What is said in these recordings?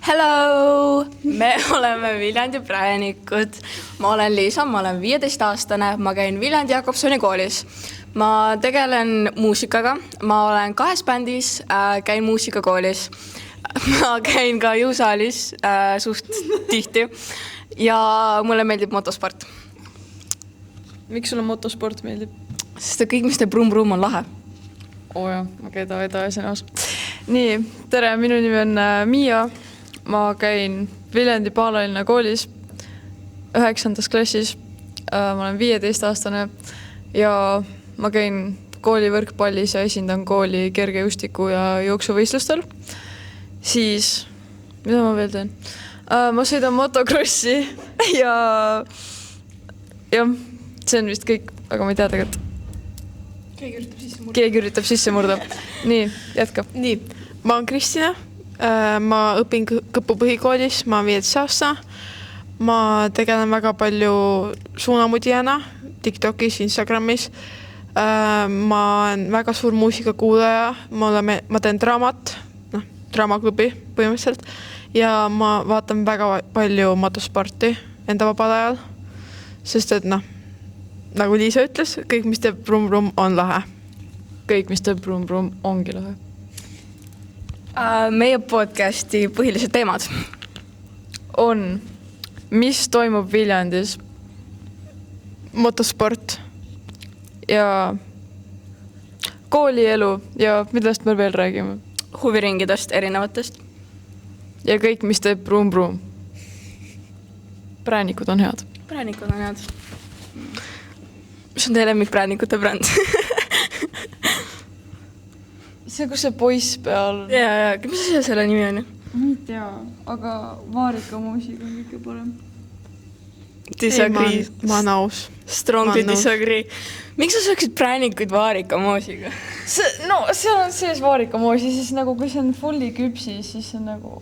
Hello! Me oleme Viljandi Präänikud. Ma olen Liisa, ma olen 15-aastane, ma käin Viljandi Jakobsoni koolis. Ma tegelen muusikaga, ma olen 2 bändis, käin muusikakoolis. Ma käin ka jõusaalis suht tihti ja mulle meeldib motosport. Miks sulle motosport meeldib? Sest kõik, mis teeb brum-brum, on lahe. Jah, okei, davai sõnas. Nii, tere, minu nimi on Miia. Ma käin Viljandi Paalalinna koolis 9. klassis. Ma olen 15-aastane ja ma käin kooli võrkpallis ja esindan kooli kergejõustiku ja jooksuvõistlustel. Siis, mida ma veel teen? Ma sõidan motokrossi ja see on vist kõik, aga ma ei tea tegelikult. Keegi üritab sisse murda. Nii, jätka. Nii, ma olen Kristina. Ma õpin Kõpu põhikoolis, ma olen 15 aasta. Ma tegelen väga palju suunamudijana TikTokis, Instagramis. Ma olen väga suur muusikakuulaja. Ma teen draamaklubi põhimõtteliselt. Ja ma vaatan väga palju motosporti enda vabal ajal. Sest et nagu Liisa ütles, kõik, mis teeb brum-brum, on lahe. Kõik, mis teeb brum-brum, ongi lahe. Meie podcasti põhilised teemad on, mis toimub Viljandis, motosport ja koolielu ja millest me veel räägime. Huviringidest erinevatest. Ja kõik, mis teeb brum-brum. Präänikud on head. Präänikud on head. Mis on teie lemmik präänikute bränd? See, kus see poiss peal on. Ja, mis see selle nimi on? Ma ei tea, aga Vaarika muusika on kõige parem. Disagree. Ma olen aus. Strongly disagree. Miks sa sööksid präänikuid Vaarika moosiga? Seal on sees Vaarika moosi, siis nagu kui see on fulli küpsi, siis on nagu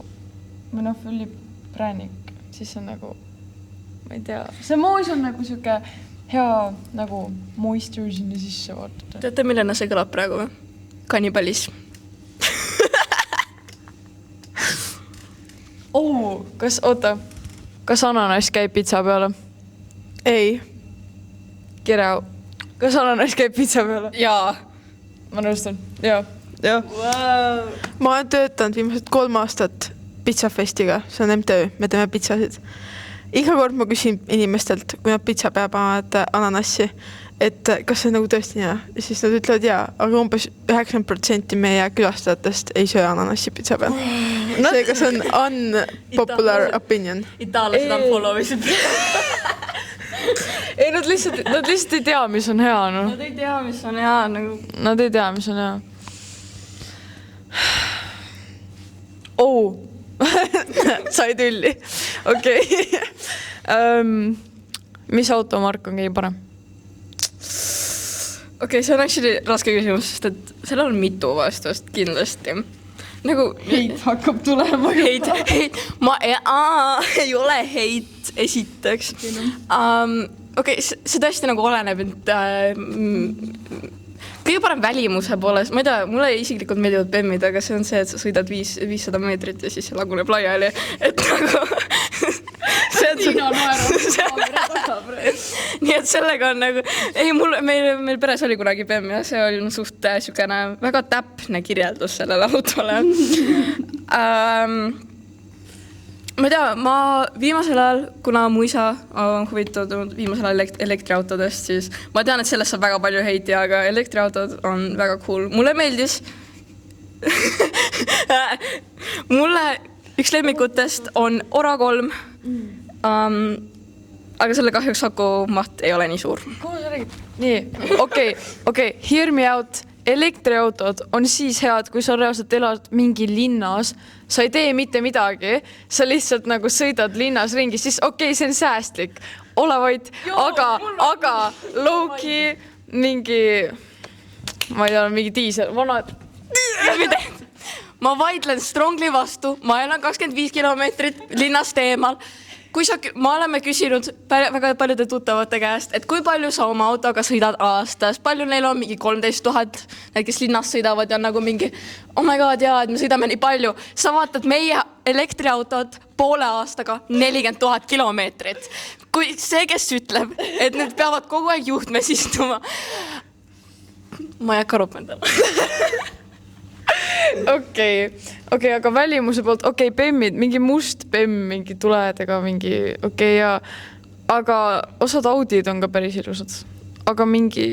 fulli präänik, siis on nagu ma ei tea. See moos on nagu siuke hea nagu moisture sinna sisse vaadata. Teate, millena see kõlab praegu või? Kannibalis. Kas ananass käib pitsa peale? Ei. Kirjau. Kas ananass käib pitsa peale? Jaa. Ma nõustun. Jaa. Wow. Ma olen töötanud viimased 3 aastat pizzafestiga. See on MTÜ, me teeme pitsasid. Iga kord ma küsin inimestelt, kui nad pitsa peab ananassi, et kas see nagu tõesti nii? Ja siis nad ütlevad jaa, aga umbes 90% meie külastajatest ei söö ananassi pitsa peal. Seega see on unpopular opinion. Itaallased on follow'isid. Ei, nad lihtsalt ei tea, mis on hea. No. Nad ei tea, mis on hea. Nagu... Nad ei tea, mis on hea. Sai tülli. Okei. Mis automark on kõige parem? Okei, see on actually raske küsimus, sest et sellel on mitu vastust kindlasti. Nagu... Heit hakkab tulema. Heit. Ei ole heit esiteks. Okei, see tõesti nagu oleneb, et... Kõige parem välimuse poolest, ma ei tea, mulle isiklikult meeldivad bemmid, aga see on see, et sa sõidad 500 meetrit ja siis see laguneb laiali, et nagu... Tiina Nii et sellega on nagu... Ei, meil peres oli kunagi bemm ja see oli suht sükene väga täpne kirjeldus sellele autole. Ma ei tea, ma viimasel ajal, kuna mu isa on huvitatud viimasel ajal elektriautodest, siis ma tean, et sellest saab väga palju heiti, aga elektriautod on väga cool. Mulle meeldis... Mulle üks lemmikutest on Ora 3, aga selle kahjuks akumaht ei ole nii suur. Kuhu sa räägid? Nii, okei, hear me out. Elektriautod on siis head, kui sa reaalselt elad mingi linnas, sa ei tee mitte midagi, sa lihtsalt nagu sõidad linnas ringi, siis okei, see on säästlik, ole vaid, aga low-key mingi, ma ei tea, mingi diisel, vanad. Ma vaidlen strongly vastu, ma elan 25 kilomeetrit linnast eemal. me oleme küsinud väga paljude tuttavate käest, et kui palju sa oma autoga sõidad aastas, palju neil on mingi 13 000, need, kes linnas sõidavad ja nagu mingi, oh my god, jaa, et me sõidame nii palju. Sa vaatad meie elektriautot poole aastaga 40 000 kilomeetrit. Kui see, kes ütleb, et need peavad kogu aeg juhtmes istuma, ma ei hakka ropendama. Okei, aga välimuse poolt, bemmid, mingi must bemm, mingi tuledega, mingi ja aga osad Audid on ka päris ilusad. Aga mingi,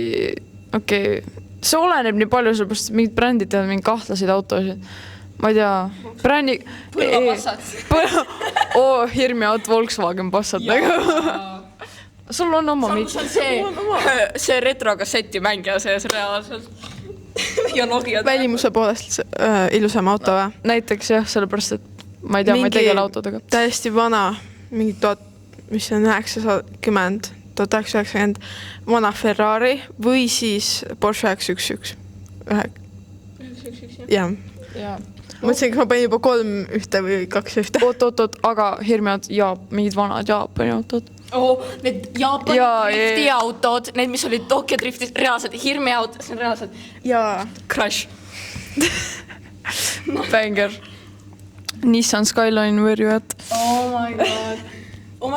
see oleneb nii palju, sellepärast mingid brändid teevad mingi kahtlaseid autosid. Ma ei tea, brändi... Põlva Passat. Hirmi aut Volkswagen Passat. Sul on oma mingi. See retrokasseti mängija sees reaalselt. Ja Nokiad. Välimuse poolest ilusam auto või? Näiteks jah, sellepärast, et ma ei tea, ma ei tegele autodega. Täiesti vana, mingi 1990, vana Ferrari või siis Porsche 911. Jah. Mõtlesin, et ma panin juba 3 ühte või 2 ühte. Oot, aga hirmiad mingid vanad Jaapani autod. Need Jaapani drifti autod, need, mis olid Tokyo driftis, reaalselt hirmi autod, see on reaalselt. Jaa. Crash. Banger. Nissan Skyline, where you at? Oh my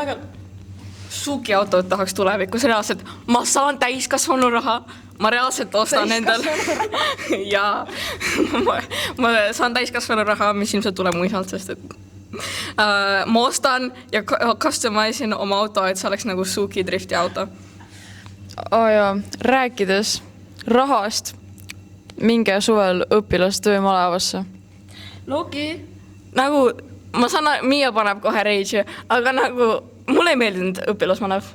god. Suki autod tahaks tulevikus reaalselt. Ma saan täiskasvanu raha. Ma reaalselt ostan endal. Ja ma saan täiskasvanu raha, mis ilmselt tuleb mu isalt, sest et ma ostan ja customaisin oma auto, et see oleks nagu Suki drifti auto. Rääkides rahast, minge suvel õpilastöömalevasse. Logi, nagu ma saan, Miia paneb kohe reigi, aga nagu mulle ei meeldinud õpilasmalev.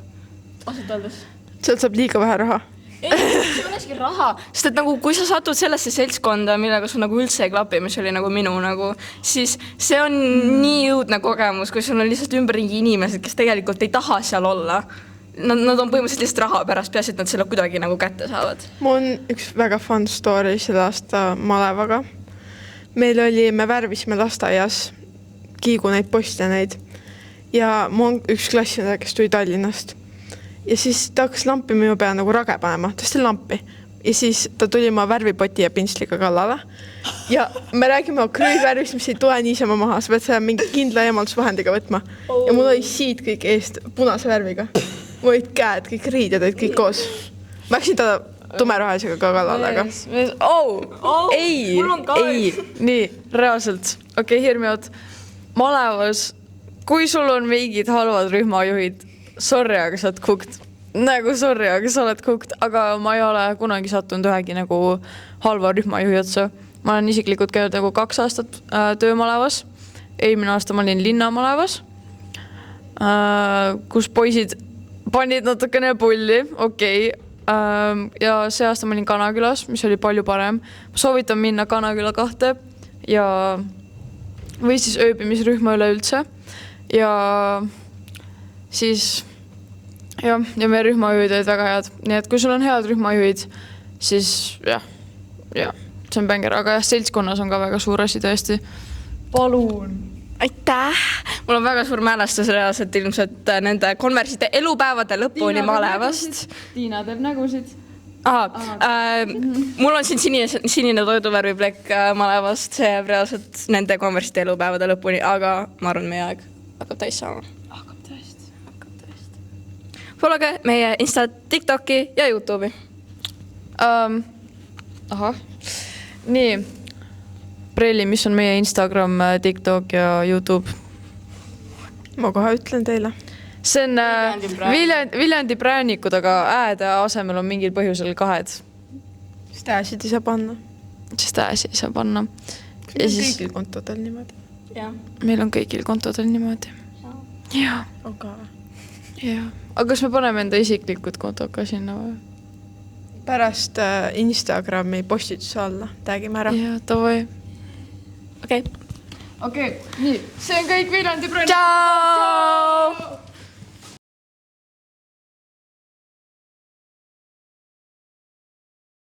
Ausalt öeldes. Sealt saab liiga vähe raha. Ei, see olekski raha, sest et nagu kui sa satud sellesse seltskonda, millega sul nagu üldse ei klapi, mis oli nagu minu nagu, siis see on nii õudne kogemus, kui sul on lihtsalt ümberringi inimesed, kes tegelikult ei taha seal olla. Nad on põhimõtteliselt lihtsalt raha pärast, peaasi, et nad selle kuidagi nagu kätte saavad. Mul on üks väga fun story selle aasta malevaga. Me värvisime lasteaias Kiigu neid postineid ja mul on üks klassina, kes tuli Tallinnast. Ja siis ta hakkas lampi minu peale nagu rage panema, ta oli lampi. Ja siis ta tuli ma värvipoti ja pintsliga kallale. Ja me räägime krüüvärvist, mis ei tule niisama maha, sa pead selle mingi kindla eemaldusvahendiga võtma. Ja mul oli siit kõik eest punase värviga. Mul olid käed, kõik riided olid kõik koos. Ma läksin ta tumerahalisega ka kallale, aga... Ei. Nii, reaalselt. Hirmiad. Malevas, kui sul on mingid halvad rühmajuhid, sorry, aga sa oled cooked. Nagu sorry, aga sa oled cooked. Aga ma ei ole kunagi sattunud ühegi nagu halva rühmajuhi otsa. Ma olen isiklikult käinud nagu 2 aastat töömalevas. Eelmine aasta ma olin linnamalevas, kus poisid panid natukene pulli, ja see aasta ma olin Kanakülas, mis oli palju parem. Ma soovitan minna Kanaküla 2 ja või siis ööbimisrühma üleüldse. Ja siis ja meie rühmajuhid olid väga head. Nii et kui sul on head rühmajuhid, siis jah, see on bänger. Aga jah, seltskonnas on ka väga suur asi tõesti. Palun! Aitäh! Mul on väga suur mälestus reaalselt ilmselt nende konversite elupäevade lõpuni malevast. Tiina teeb nägusid. Mul on siin sinine toiduvärviplekk malevast, see jääb reaalselt nende konversite elupäevade lõpuni, aga ma arvan, meie aeg hakkab täis saama. Followge meie Insta, TikToki ja YouTube'i. Nii. Prelli, mis on meie Instagram, TikTok ja YouTube? Ma kohe ütlen teile. See on Viljandi präänikud, aga ääde asemel on mingil põhjusel 2. Sest ääsid ei saa panna. Meil on kõigil kontodel niimoodi. Meil on kõigil kontodel niimoodi. Jaa. Aga kas me paneme enda isiklikud kontod ka sinna või? Pärast Instagrami postituse alla tagime ära. Jaa, tavai. Okei, nii. See on kõik Viljandi präänikud. Tšau!